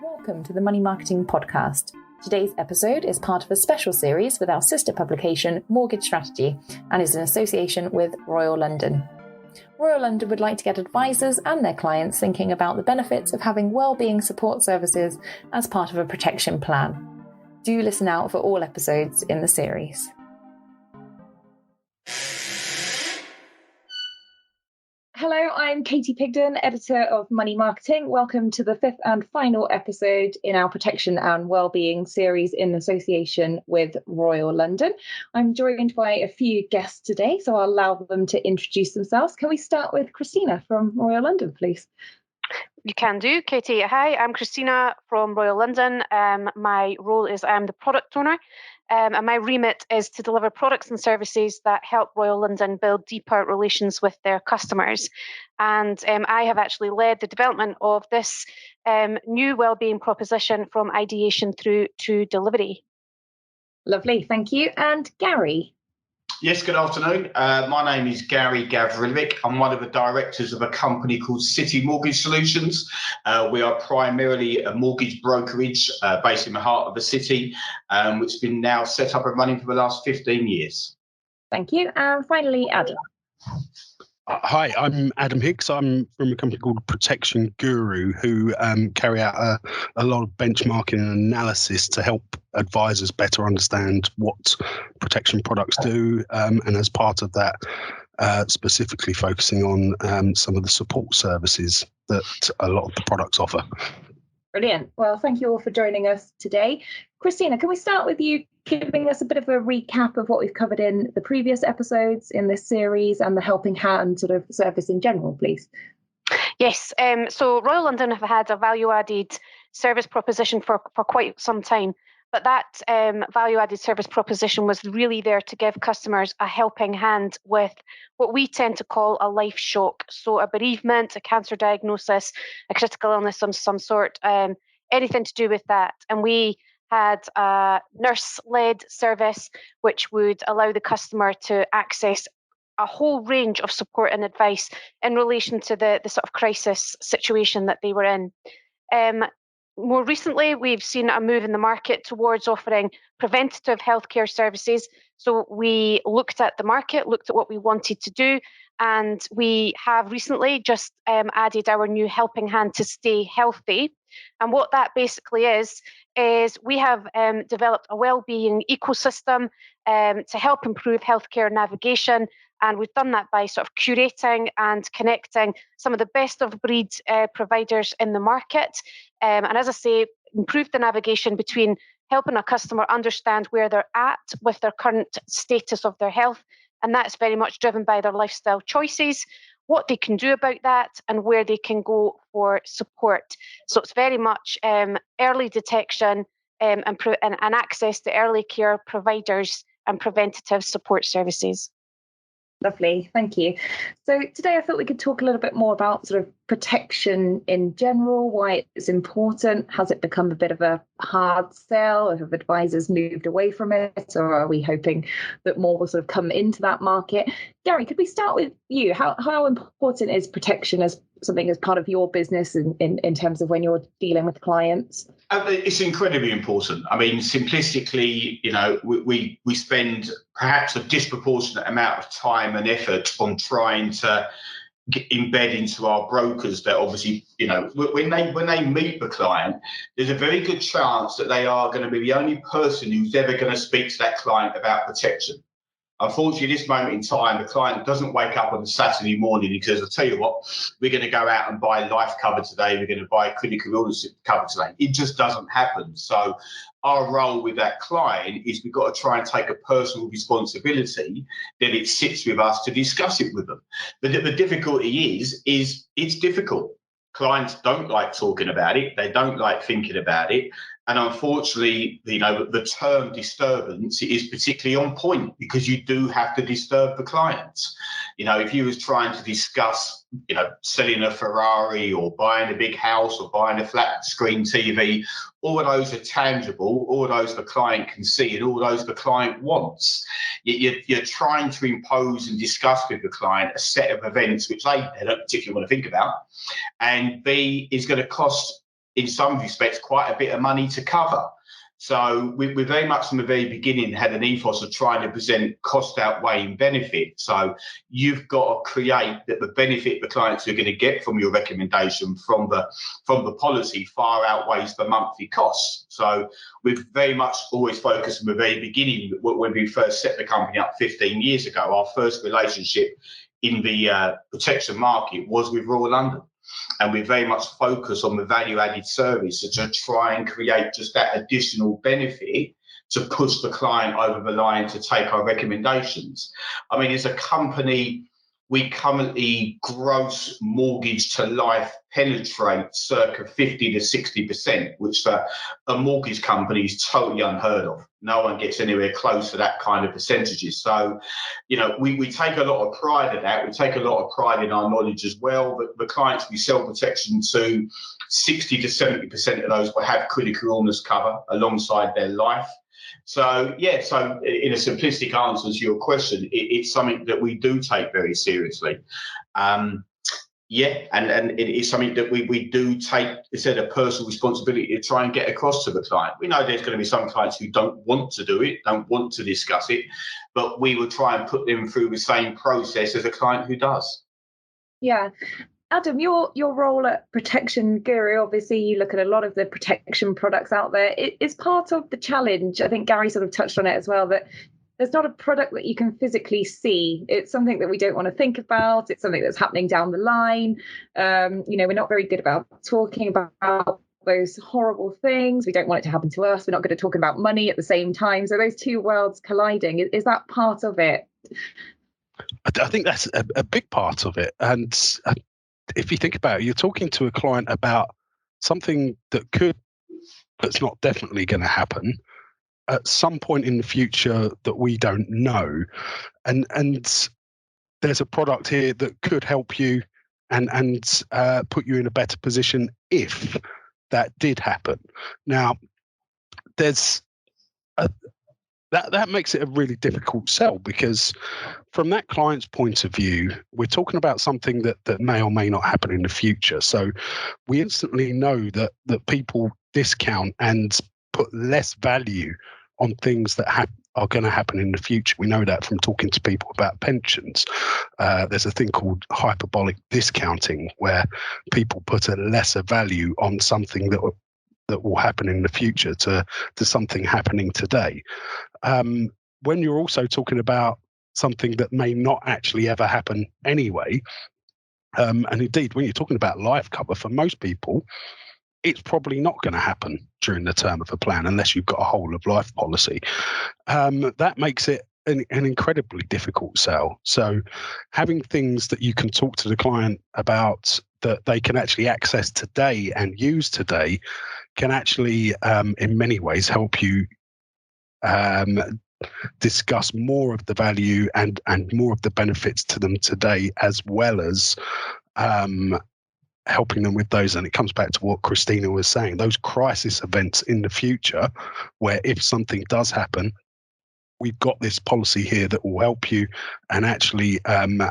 Welcome to the Money Marketing Podcast. Today's episode is part of a special series with our sister publication, Mortgage Strategy, and is in association with Royal London. Royal London would like to get advisors and their clients thinking about the benefits of having wellbeing support services as part of a protection plan. Do listen out for all episodes in the series. Hello, I'm Katey Pigden, editor of Money Marketing. Welcome to the fifth and final episode in our Protection and Wellbeing Series in association with Royal London. I'm joined by a few guests today, so I'll allow them to introduce themselves. Can we start with Christina from Royal London, please? You can do, Katey. Hi, I'm Christina from Royal London. My role is I'm the product owner, and my remit is to deliver products and services that help Royal London build deeper relations with their customers. And I have actually led the development of this new wellbeing proposition from ideation through to delivery. Lovely, thank you. And Gary? Yes, good afternoon. My name is Gavrilovic. I'm one of the directors of a company called City Mortgage Solutions. We are primarily a mortgage brokerage based in the heart of the city, which has been now set up and running for the last 15 years. Thank you. And finally, Adam. Hi, I'm Adam Higgs. I'm from a company called Protection Guru, who carry out a lot of benchmarking and analysis to help advisors better understand what protection products do, and as part of that, specifically focusing on some of the support services that a lot of the products offer. Brilliant. Well, thank you all for joining us today. Christina, can we start with you giving us a bit of a recap of what we've covered in the previous episodes in this series and the Helping Hand sort of service in general, please? Yes. So Royal London have had a value-added service proposition for quite some time. But that value-added service proposition was really there to give customers a helping hand with what we tend to call a life shock. So a bereavement, a cancer diagnosis, a critical illness of some sort, anything to do with that. And we had a nurse-led service which would allow the customer to access a whole range of support and advice in relation to the sort of crisis situation that they were in. More recently, we've seen a move in the market towards offering preventative healthcare services. So we looked at the market, looked at what we wanted to do, and we have recently just added our new Helping Hand to Stay Healthy. And what that basically is we have developed a wellbeing ecosystem to help improve healthcare navigation. And we've done that by sort of curating and connecting some of the best of breed providers in the market. And as I say, improve the navigation between helping a customer understand where they're at with their current status of their health. And that's very much driven by their lifestyle choices, what they can do about that, and where they can go for support. So it's very much early detection and access to early care providers and preventative support services. Lovely, thank you. So today I thought we could talk a little bit more about sort of protection in general, why it's important. Has it become a bit of a hard sell, or have advisors moved away from it, or are we hoping that more will sort of come into that market? Gary, could we start with you? How important is protection as something as part of your business in terms of when you're dealing with clients? It's incredibly important. I mean, simplistically, we spend perhaps a disproportionate amount of time and effort on trying to embed into our brokers that obviously, when they meet the client, there's a very good chance that they are going to be the only person who's ever going to speak to that client about protection. Unfortunately, at this moment in time, the client doesn't wake up on a Saturday morning and says, I'll tell you what, we're going to go out and buy life cover today, we're going to buy critical illness cover today. It just doesn't happen. So our role with that client is we've got to try and take a personal responsibility that it sits with us to discuss it with them. But the difficulty is it's difficult. Clients don't like talking about it. They don't like thinking about it. And unfortunately, the term disturbance is particularly on point because you do have to disturb the clients. If you was trying to discuss, selling a Ferrari or buying a big house or buying a flat screen TV, all of those are tangible, all of those the client can see and all those the client wants. You're trying to impose and discuss with the client a set of events which A, they don't particularly want to think about, and B, is going to cost in some respects, quite a bit of money to cover. So we very much from the very beginning had an ethos of trying to present cost outweighing benefit. So you've got to create that the benefit the clients are going to get from your recommendation from the policy far outweighs the monthly costs. So we've very much always focused from the very beginning. When we first set the company up 15 years ago, our first relationship in the protection market was with Royal London. And we very much focus on the value-added service to try and create just that additional benefit to push the client over the line to take our recommendations. I mean, as a company, we currently gross mortgage to life penetrate circa 50 to 60%, which for a mortgage company is totally unheard of. No one gets anywhere close to that kind of percentages. So, you know, we take a lot of pride in that. We take a lot of pride in our knowledge as well. But the clients we sell protection to, 60 to 70% of those will have critical illness cover alongside their life. So, yeah, so in a simplistic answer to your question, it's something that we do take very seriously. And it is something that we do take, instead of personal responsibility, to try and get across to the client. We know there's going to be some clients who don't want to do it, don't want to discuss it, but we will try and put them through the same process as a client who does. Yeah. Adam, your role at Protection Guru, obviously you look at a lot of the protection products out there. It is part of the challenge. I think Gary sort of touched on it as well, that there's not a product that you can physically see. It's something that we don't want to think about. It's something that's happening down the line. We're not very good about talking about those horrible things. We don't want it to happen to us. We're not good at talking about money at the same time. So those two worlds colliding, is that part of it? I think that's a big part of it. And if you think about it, you're talking to a client about something that's not definitely going to happen at some point in the future that we don't know. And there's a product here that could help you and put you in a better position if that did happen. Now, there's that makes it a really difficult sell, because from that client's point of view, we're talking about something that may or may not happen in the future. So we instantly know that people discount and put less value on things that are going to happen in the future. We know that from talking to people about pensions. There's a thing called hyperbolic discounting, where people put a lesser value on something that will happen in the future to something happening today. When you're also talking about something that may not actually ever happen anyway, and indeed, when you're talking about life cover, for most people, it's probably not going to happen during the term of a plan unless you've got a whole of life policy. That makes it an incredibly difficult sell. So having things that you can talk to the client about that they can actually access today and use today can actually, in many ways, help you discuss more of the value and more of the benefits to them today, as well as helping them with those. And it comes back to what Christina was saying, those crisis events in the future, where if something does happen, we've got this policy here that will help you and actually,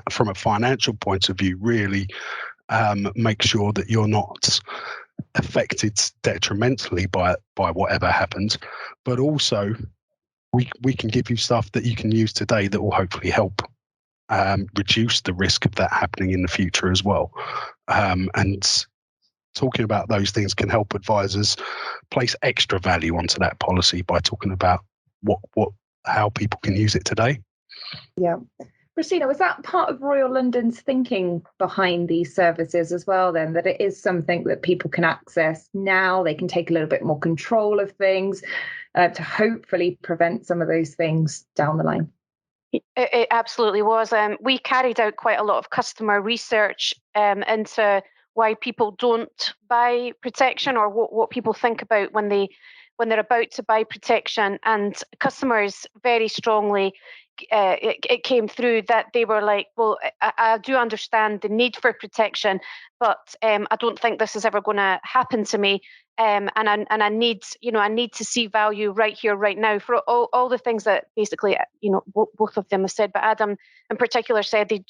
from a financial point of view, really make sure that you're not affected detrimentally by whatever happens, but also we can give you stuff that you can use today that will hopefully help reduce the risk of that happening in the future as well. And talking about those things can help advisors place extra value onto that policy by talking about how people can use it today. Yeah. Christina, was that part of Royal London's thinking behind these services as well, then, that it is something that people can access now? They can take a little bit more control of things to hopefully prevent some of those things down the line? It absolutely was. We carried out quite a lot of customer research into why people don't buy protection, or what people think about when they're about to buy protection. And customers very strongly, it came through that they were like, well, I do understand the need for protection, but I don't think this is ever going to happen to me. and I need to see value right here, right now, for all the things that basically, both of them have said. But Adam in particular said they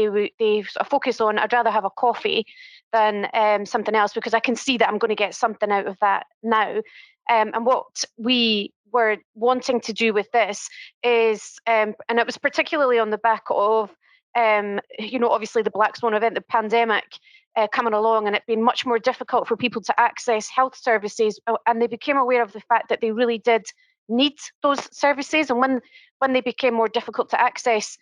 sort of focus on, I'd rather have a coffee than something else, because I can see that I'm going to get something out of that now. And what we were wanting to do with this is, and it was particularly on the back of, obviously the Black Swan event, the pandemic coming along, and it being much more difficult for people to access health services, and they became aware of the fact that they really did need those services. And when they became more difficult to access,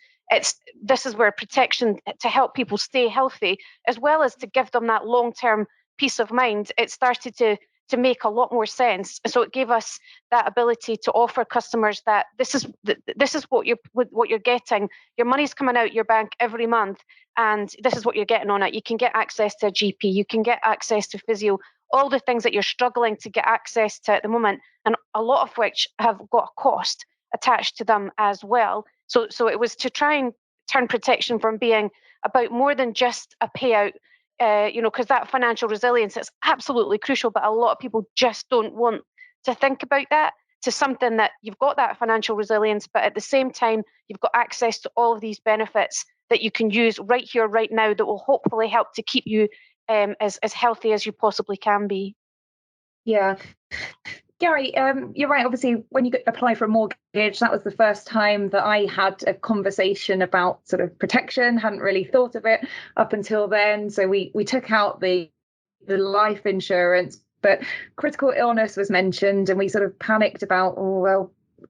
this is where protection to help people stay healthy, as well as to give them that long-term peace of mind, it started to make a lot more sense. So it gave us that ability to offer customers that this is what you're getting. Your money's coming out your bank every month, and this is what you're getting on it. You can get access to a GP, you can get access to physio, all the things that you're struggling to get access to at the moment, and a lot of which have got a cost attached to them as well. So it was to try and turn protection from being about more than just a payout, because that financial resilience is absolutely crucial, but a lot of people just don't want to think about that, to something that you've got that financial resilience, but at the same time, you've got access to all of these benefits that you can use right here, right now, that will hopefully help to keep you as healthy as you possibly can be. Yeah. Gary, you're right. Obviously, when you apply for a mortgage, that was the first time that I had a conversation about sort of protection. Hadn't really thought of it up until then. So we took out the life insurance, but critical illness was mentioned, and we sort of panicked about,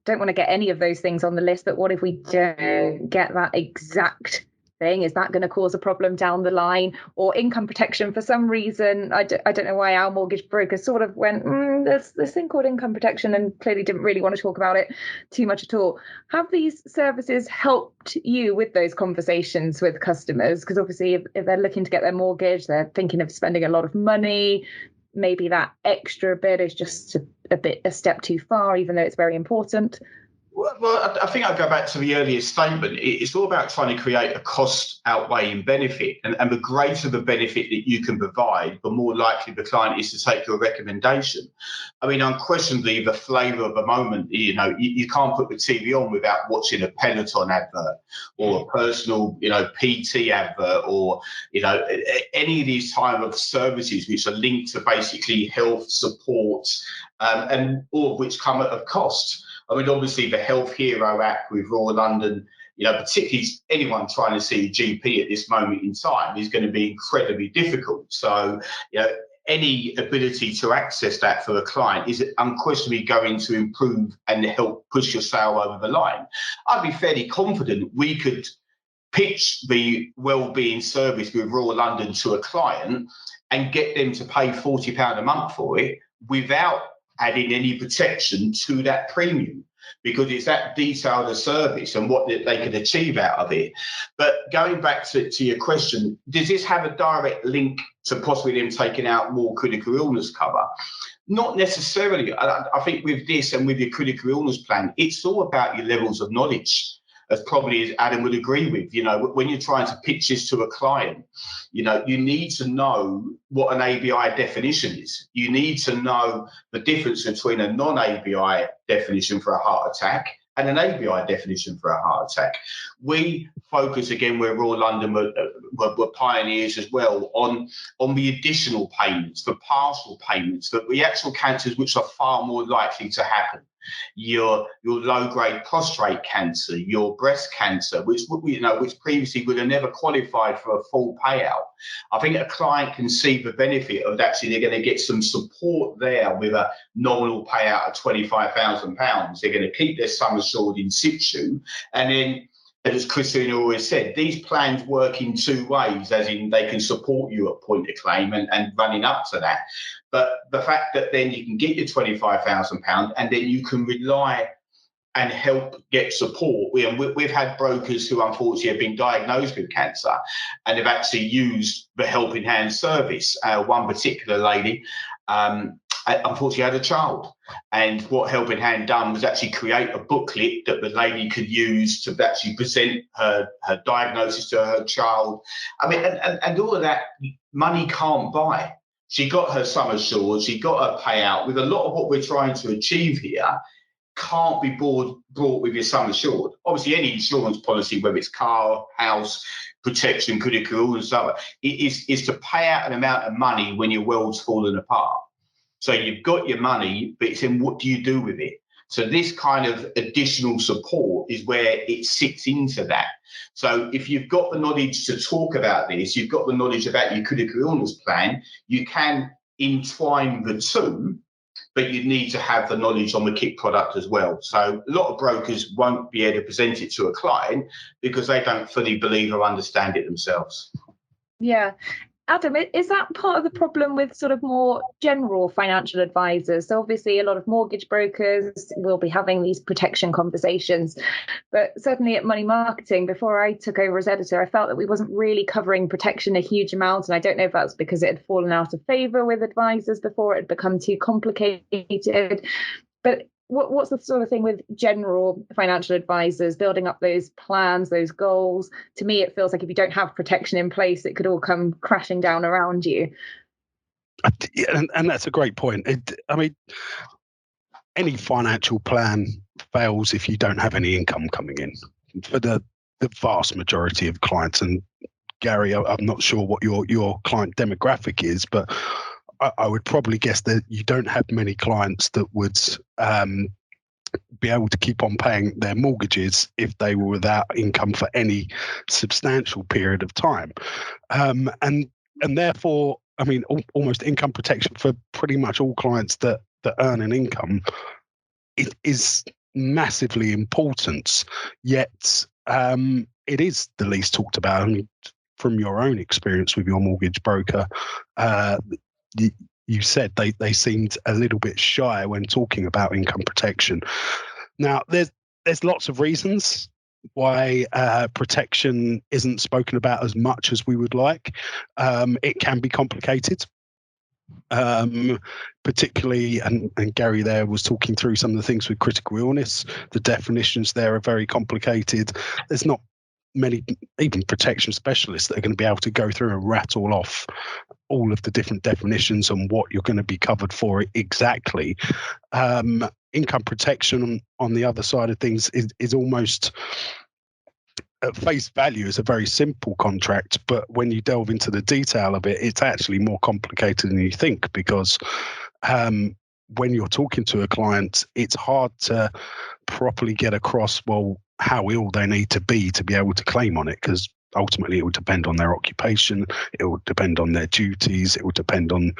don't want to get any of those things on the list, but what if we don't get that exact thing? Is that going to cause a problem down the line? Or income protection, for some reason, I don't know why our mortgage broker sort of went, there's this thing called income protection, and clearly didn't really want to talk about it too much at all. Have these services helped you with those conversations with customers? Because obviously if they're looking to get their mortgage, they're thinking of spending a lot of money, maybe that extra bit is just a step too far, even though it's very important. Well, I think I'll go back to the earlier statement. It's all about trying to create a cost outweighing benefit. And the greater the benefit that you can provide, the more likely the client is to take your recommendation. I mean, unquestionably, the flavour of the moment, you can't put the TV on without watching a Peloton advert or a personal, PT advert, or, any of these type of services which are linked to basically health support, and all of which come at a cost. I mean, obviously, the Health Hero app with Royal London, particularly anyone trying to see a GP at this moment in time, is going to be incredibly difficult. So, any ability to access that for a client is unquestionably going to improve and help push your sale over the line. I'd be fairly confident we could pitch the Wellbeing Service with Royal London to a client and get them to pay £40 a month for it without adding any protection to that premium, because it's that detailed a service and what they can achieve out of it. But going back to your question, does this have a direct link to possibly them taking out more critical illness cover? Not necessarily. I think with this and with your critical illness plan, it's all about your levels of knowledge, as probably as Adam would agree with. When you're trying to pitch this to a client, you need to know what an ABI definition is. You need to know the difference between a non-ABI definition for a heart attack and an ABI definition for a heart attack. We focus, again, where Royal London were pioneers as well, on the additional payments, the partial payments, the actual cancers which are far more likely to happen. Your low-grade prostate cancer, your breast cancer, which previously would have never qualified for a full payout. I think a client can see the benefit of actually they're going to get some support there with a nominal payout of £25,000. They're going to keep their sum assured in situ, and then, as Christina always said, these plans work in two ways, as in they can support you at point of claim and running up to that. But the fact that then you can get your £25,000 and then you can rely and help get support. We've had brokers who unfortunately have been diagnosed with cancer and have actually used the Helping Hand service. One particular lady, unfortunately had a child, and what Helping Hand done was actually create a booklet that the lady could use to actually present her diagnosis to her child. I mean, and all of that money can't buy. she got her sum assured, she got her payout. With a lot of what we're trying to achieve here, can't be brought with your sum assured. Obviously, any insurance policy, whether it's car, house, protection, critical illness, is to pay out an amount of money when your world's fallen apart. So you've got your money, but it's in what do you do with it? So this kind of additional support is where it sits into that. So if you've got the knowledge to talk about this, you've got the knowledge about your critical illness plan, you can entwine the two, but you need to have the knowledge on the kit product as well. So a lot of brokers won't be able to present it to a client because they don't fully believe or understand it themselves. Yeah. Adam, is that part of the problem with sort of more general financial advisors? So obviously a lot of mortgage brokers will be having these protection conversations, but certainly at Money Marketing, before I took over as editor, I felt that we wasn't really covering protection a huge amount. And I don't know if that's because it had fallen out of favour with advisors before it had become too complicated. But what's the sort of thing with general financial advisors building up those plans, those goals? To me, it feels like if you don't have protection in place, it could all come crashing down around you. And that's a great point. I mean, any financial plan fails if you don't have any income coming in for the vast majority of clients. And Gary, I'm not sure what your client demographic is, but I would probably guess that you don't have many clients that would be able to keep on paying their mortgages if they were without income for any substantial period of time. And therefore, I mean, almost income protection for pretty much all clients that earn an income is massively important, yet it is the least talked about. I mean, from your own experience with your mortgage broker, you said they seemed a little bit shy when talking about income protection. Now, there's lots of reasons why protection isn't spoken about as much as we would like. It can be complicated, particularly, and Gary there was talking through some of the things with critical illness. The definitions there are very complicated. There's not many even protection specialists that are going to be able to go through and rattle off all of the different definitions on what you're going to be covered for exactly. Income protection on the other side of things is almost at face value is a very simple contract, but when you delve into the detail of it, it's actually more complicated than you think, because when you're talking to a client, it's hard to properly get across, well, how ill they need to be able to claim on it, because ultimately it would depend on their occupation, it would depend on their duties, it would depend on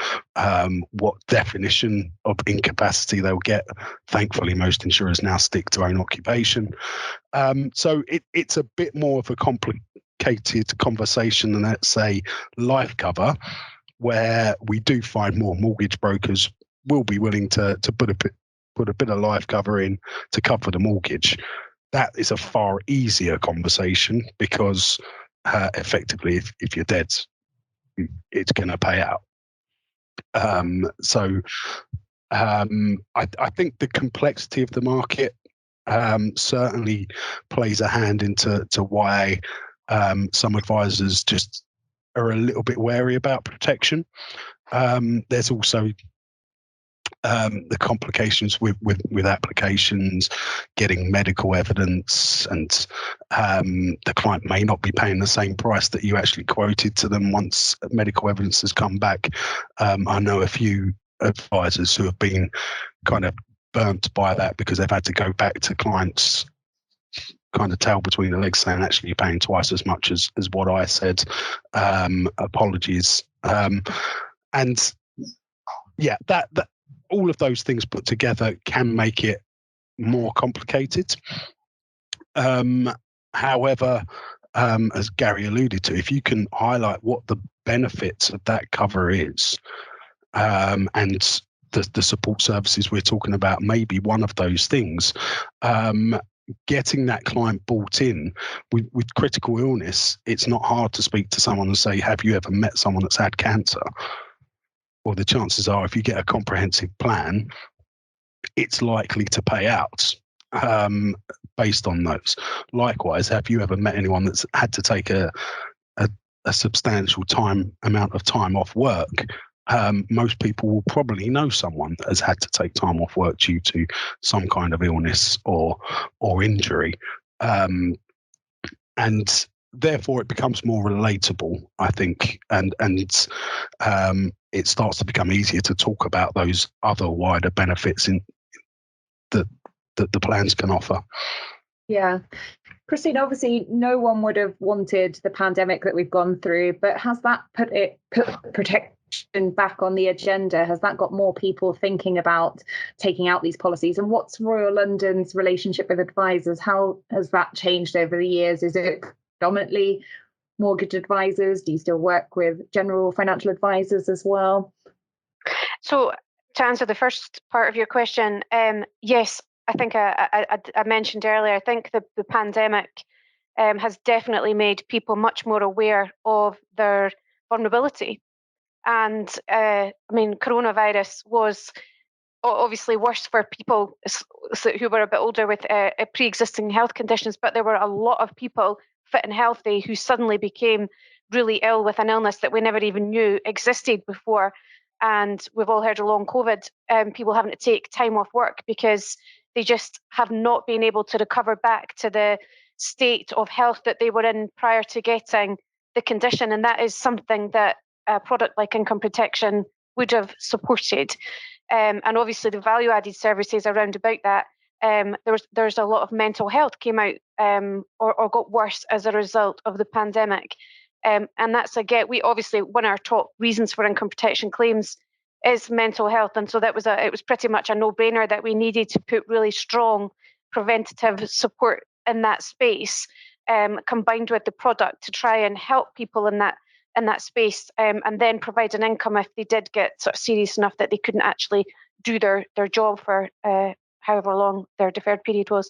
what definition of incapacity they'll get. Thankfully, most insurers now stick to own occupation. So it's a bit more of a complicated conversation than, let's say, life cover, where we do find more mortgage brokers will be willing to put a bit of life cover in to cover the mortgage. That is a far easier conversation because effectively, if you're dead, it's going to pay out. So I think the complexity of the market certainly plays a hand into why some advisors just are a little bit wary about protection. There's also the complications with applications, getting medical evidence, and the client may not be paying the same price that you actually quoted to them once medical evidence has come back. I know a few advisors who have been kind of burnt by that because they've had to go back to clients kind of tail between the legs saying, actually, you're paying twice as much as what I said. Apologies. And yeah, that all of those things put together can make it more complicated. However, as Gary alluded to, if you can highlight what the benefits of that cover is, and the support services we're talking about may be one of those things, getting that client bought in with critical illness, it's not hard to speak to someone and say, have you ever met someone that's had cancer? Well, the chances are if you get a comprehensive plan, it's likely to pay out based on those. Likewise, have you ever met anyone that's had to take a substantial amount of time off work? most people will probably know someone that has had to take time off work due to some kind of illness or injury, and therefore it becomes more relatable, I think, and it starts to become easier to talk about those other wider benefits that the plans can offer. Yeah. Christine, obviously no one would have wanted the pandemic that we've gone through, but has that put protection back on the agenda? Has that got more people thinking about taking out these policies? And what's Royal London's relationship with advisors? How has that changed over the years? Is it predominantly mortgage advisors? Do you still work with general financial advisors as well? So to answer the first part of your question, yes, I think I mentioned earlier, I think the pandemic has definitely made people much more aware of their vulnerability. And I mean, coronavirus was obviously worse for people who were a bit older with pre-existing health conditions, but there were a lot of people fit and healthy who suddenly became really ill with an illness that we never even knew existed before. And we've all heard of long COVID, people having to take time off work because they just have not been able to recover back to the state of health that they were in prior to getting the condition. And that is something that a product like income protection would have supported. And obviously the value added services around about that, there's a lot of mental health came out or got worse as a result of the pandemic. And that's we obviously, one of our top reasons for income protection claims is mental health. And so it was pretty much a no-brainer that we needed to put really strong preventative support in that space, combined with the product to try and help people in that space, and then provide an income if they did get sort of serious enough that they couldn't actually do their job for however long their deferred period was.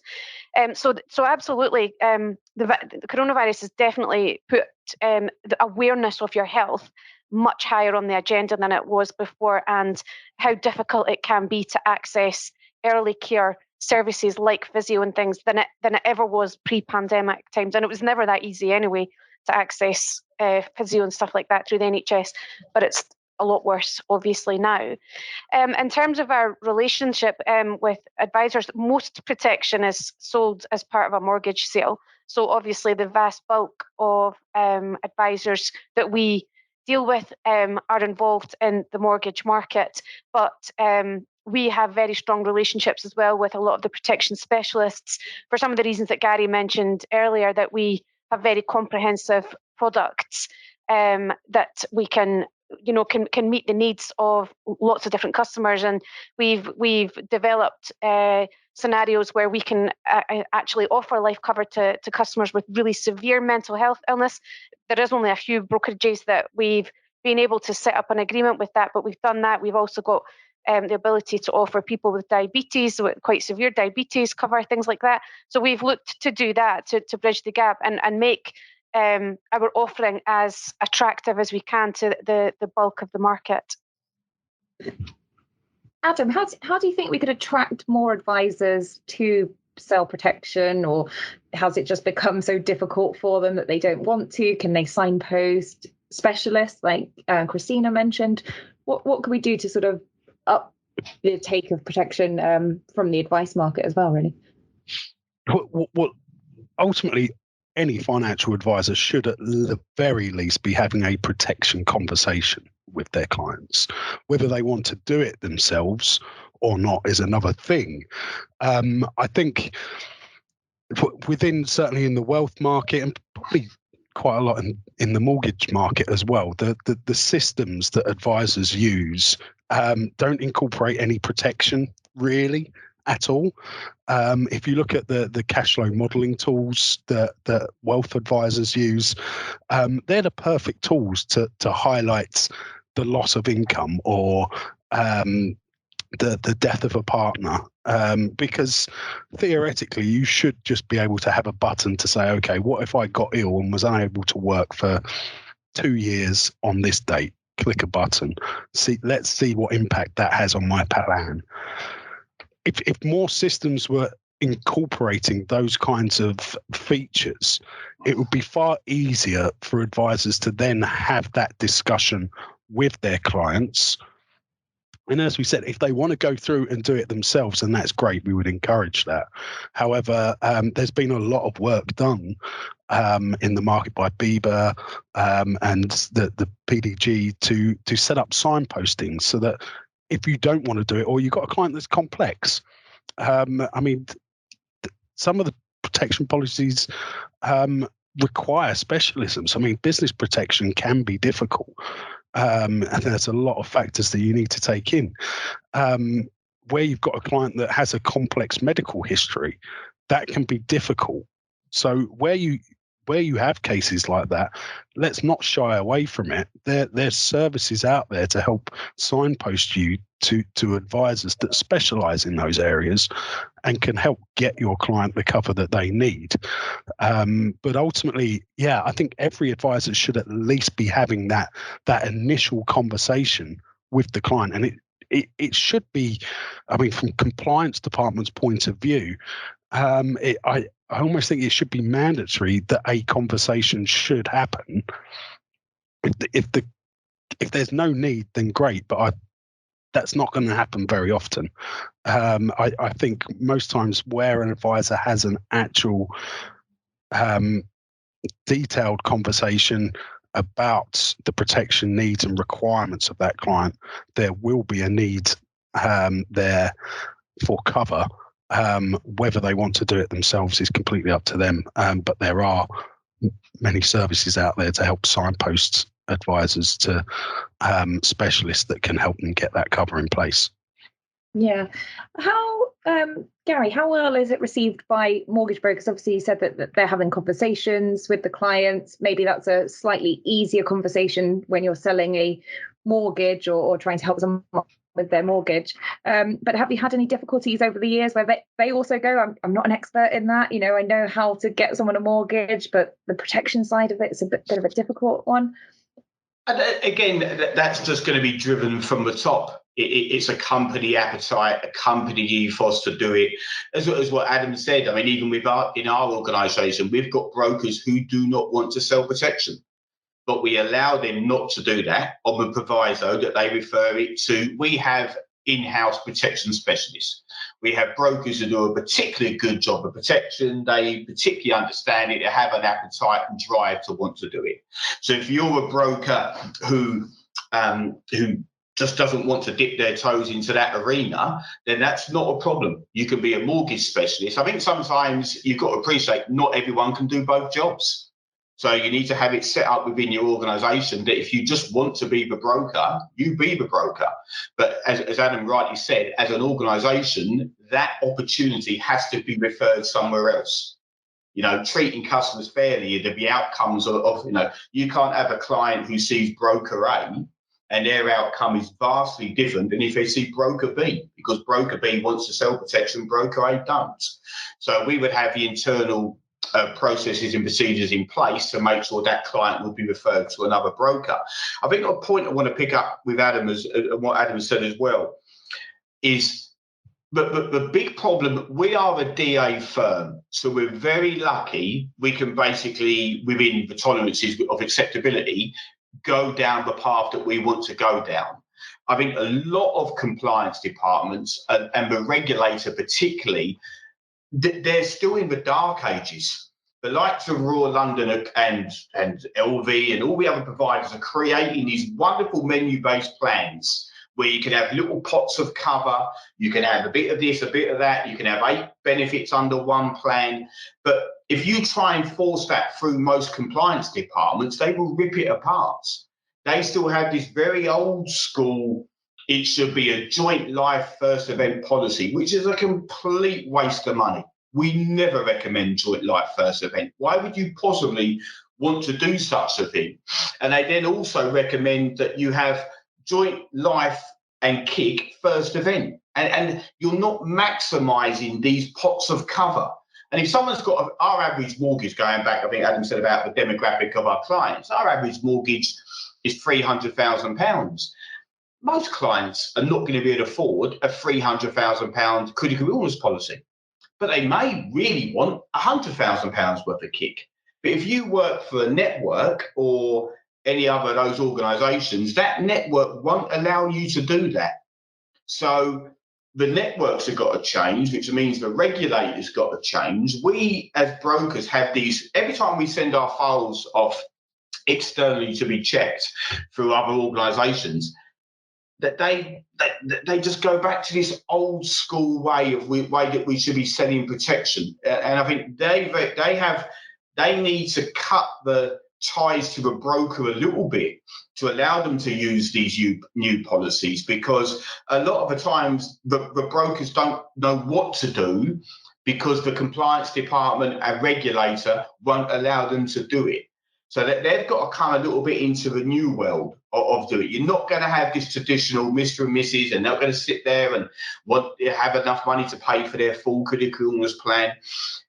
So absolutely, the coronavirus has definitely put the awareness of your health much higher on the agenda than it was before, and how difficult it can be to access early care services like physio and things than it ever was pre-pandemic times. And it was never that easy anyway to access physio and stuff like that through the NHS, but it's a lot worse obviously now. In terms of our relationship with advisors, most protection is sold as part of a mortgage sale. So obviously the vast bulk of advisors that we deal with are involved in the mortgage market, but we have very strong relationships as well with a lot of the protection specialists for some of the reasons that Gary mentioned earlier, that we have very comprehensive products that we can meet the needs of lots of different customers. And we've developed scenarios where we can actually offer life cover to customers with really severe mental health illness. There is only a few brokerages that we've been able to set up an agreement with that, but we've done that. We've also got the ability to offer people with diabetes, with quite severe diabetes cover, things like that. So we've looked to do that to bridge the gap and make our offering as attractive as we can to the bulk of the market. Adam, how do you think we could attract more advisors to sell protection, or has it just become so difficult for them that they don't want to? Can they signpost specialists like Christina mentioned? What can we do to sort of up the take of protection from the advice market as well, really? Well, ultimately, any financial advisor should at the very least be having a protection conversation with their clients. Whether they want to do it themselves or not is another thing. I think within, certainly in the wealth market, and probably quite a lot in the mortgage market as well, the systems that advisors use don't incorporate any protection really at all. If you look at the cash flow modelling tools that wealth advisors use, they're the perfect tools to highlight the loss of income or the death of a partner, because theoretically you should just be able to have a button to say, okay, what if I got ill and was unable to work for 2 years on this date? Click a button. Let's see what impact that has on my plan. If more systems were incorporating those kinds of features, it would be far easier for advisors to then have that discussion with their clients. And as we said, if they want to go through and do it themselves, then that's great. We would encourage that. However, there's been a lot of work done in the market by Bieber and the PDG to set up signposting so that if you don't want to do it, or you've got a client that's complex, some of the protection policies require specialisms. I mean, business protection can be difficult. And there's a lot of factors that you need to take in. Where you've got a client that has a complex medical history, that can be difficult. So where you have cases like that, let's not shy away from it. There's services out there to help signpost you to advisors that specialize in those areas and can help get your client the cover that they need. But ultimately, I think every advisor should at least be having that initial conversation with the client. And it should be, I mean, from compliance department's point of view, I almost think it should be mandatory that a conversation should happen. If there's no need, then great, but that's not going to happen very often. I think most times where an advisor has an actual detailed conversation about the protection needs and requirements of that client, there will be a need there for cover. Whether they want to do it themselves is completely up to them. But there are many services out there to help signpost advisors to specialists that can help them get that cover in place. Yeah. Gary, how well is it received by mortgage brokers? Obviously, you said that they're having conversations with the clients. Maybe that's a slightly easier conversation when you're selling a mortgage or trying to help them with their mortgage. But have you had any difficulties over the years where they also go, I'm not an expert in that. You know, I know how to get someone a mortgage, but the protection side of it is a bit of a difficult one. And again, that's just going to be driven from the top. It's a company appetite, a company ethos to do it. As what Adam said, I mean, even in our organisation, we've got brokers who do not want to sell protection, but we allow them not to do that on the proviso that they refer it to. We have in-house protection specialists. We have brokers who do a particularly good job of protection. They particularly understand it. They have an appetite and drive to want to do it. So if you're a broker who just doesn't want to dip their toes into that arena, then that's not a problem. You can be a mortgage specialist. I think sometimes you've got to appreciate not everyone can do both jobs. So you need to have it set up within your organisation that if you just want to be the broker, you be the broker. But as Adam rightly said, as an organisation, that opportunity has to be referred somewhere else. You know, treating customers fairly, the outcomes of you can't have a client who sees broker A and their outcome is vastly different than if they see broker B, because broker B wants to sell protection, broker A don't. So we would have the internal processes and procedures in place to make sure that client would be referred to another broker. I think a point I want to pick up with Adam, what Adam said as well, is the big problem. We are a DA firm, so we're very lucky. We can basically, within the tolerances of acceptability, go down the path that we want to go down. I think a lot of compliance departments and the regulator particularly, they're still in the dark ages. The likes of Royal London and LV and all the other providers are creating these wonderful menu-based plans where you can have little pots of cover, you can have a bit of this, a bit of that, you can have 8 benefits under one plan. But if you try and force that through most compliance departments, they will rip it apart. They still have this very old school, it should be a joint life first event policy, which is a complete waste of money. We never recommend joint life first event. Why would you possibly want to do such a thing? And they then also recommend that you have joint life and kick first event. And you're not maximising these pots of cover. And if someone's got our average mortgage, going back, I think Adam said about the demographic of our clients, our average mortgage is £300,000. Most clients are not going to be able to afford a £300,000 critical illness policy, but they may really want £100,000 worth of kick. But if you work for a network or any other of those organisations, that network won't allow you to do that. So the networks have got to change, which means the regulators got to change. We as brokers have these, every time we send our files off externally to be checked through other organisations, that they just go back to this old school way that we should be selling protection. And I think they need to cut the ties to the broker a little bit to allow them to use these new policies, because a lot of the times the brokers don't know what to do because the compliance department and regulator won't allow them to do it. So that they've got to come a little bit into the new world of doing it. You're not going to have this traditional Mr. and Mrs. and they're not going to sit there and have enough money to pay for their full critical illness plan.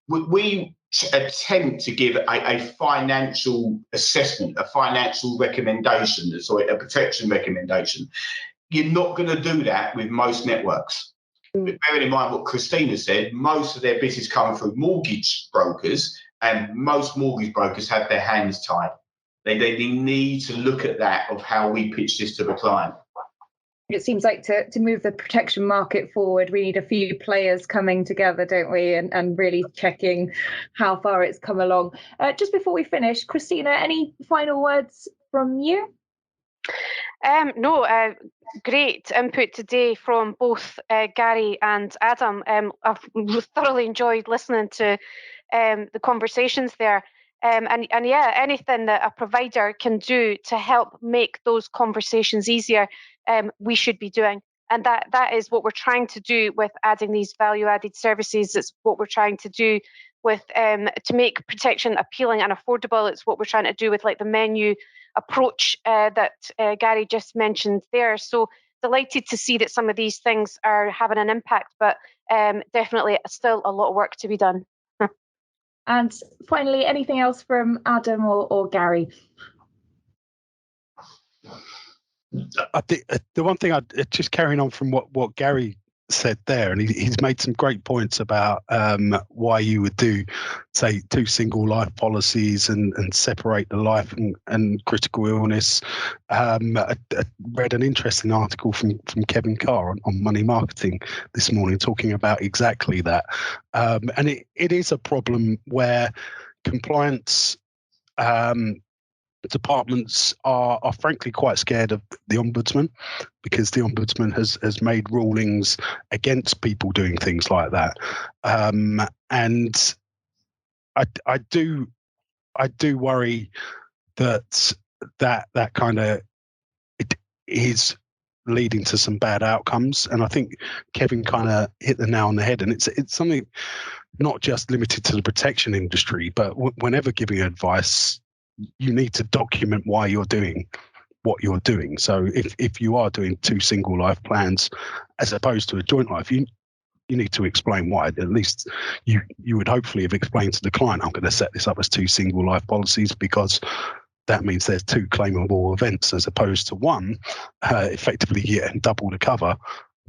We attempt to give a financial assessment, a financial recommendation, a protection recommendation. You're not going to do that with most networks. But bearing in mind what Christina said, most of their business comes through mortgage brokers, and most mortgage brokers have their hands tied. They need to look at that, of how we pitch this to the client. It seems like to move the protection market forward, we need a few players coming together, don't we? And really checking how far it's come along. Just before we finish, Christina, any final words from you? No, great input today from both Gary and Adam. I've thoroughly enjoyed listening to the conversations there. And yeah, anything that a provider can do to help make those conversations easier, we should be doing. And that is what we're trying to do with adding these value-added services. It's what we're trying to do with to make protection appealing and affordable. It's what we're trying to do with like the menu approach that Gary just mentioned there. So delighted to see that some of these things are having an impact, but definitely still a lot of work to be done. And finally, anything else from Adam or Gary? I think the one thing just carrying on from what Gary said there, and he's made some great points about why you would do, say, 2 single life policies and separate the life and critical illness. I read an interesting article from Kevin Carr on money marketing this morning talking about exactly that. And it is a problem where compliance departments are frankly quite scared of the ombudsman, because the ombudsman has made rulings against people doing things like that. And I do worry that kind of it is leading to some bad outcomes. And I think Kevin kind of hit the nail on the head. And it's something not just limited to the protection industry, but whenever giving advice, you need to document why you're doing what you're doing. So if you are doing 2 single life plans as opposed to a joint life, you need to explain why. At least you would hopefully have explained to the client, I'm going to set this up as 2 single life policies because that means there's 2 claimable events as opposed to 1, effectively getting double the cover.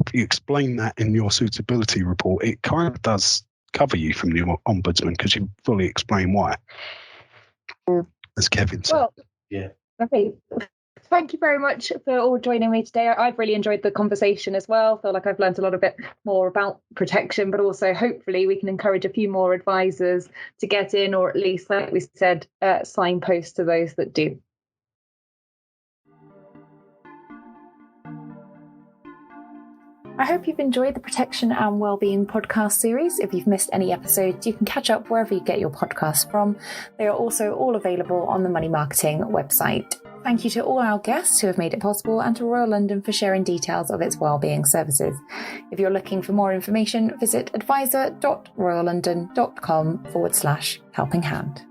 If you explain that in your suitability report, it kind of does cover you from the ombudsman because you fully explain why. As Kevin said. Well, yeah. Okay. Thank you very much for all joining me today. I've really enjoyed the conversation as well. I feel like I've learned a lot bit more about protection, but also hopefully we can encourage a few more advisors to get in, or at least, like we said, signposts to those that do. I hope you've enjoyed the Protection and Wellbeing podcast series. If you've missed any episodes, you can catch up wherever you get your podcasts from. They are also all available on the Money Marketing website. Thank you to all our guests who have made it possible, and to Royal London for sharing details of its wellbeing services. If you're looking for more information, visit advisor.royallondon.com/helping hand.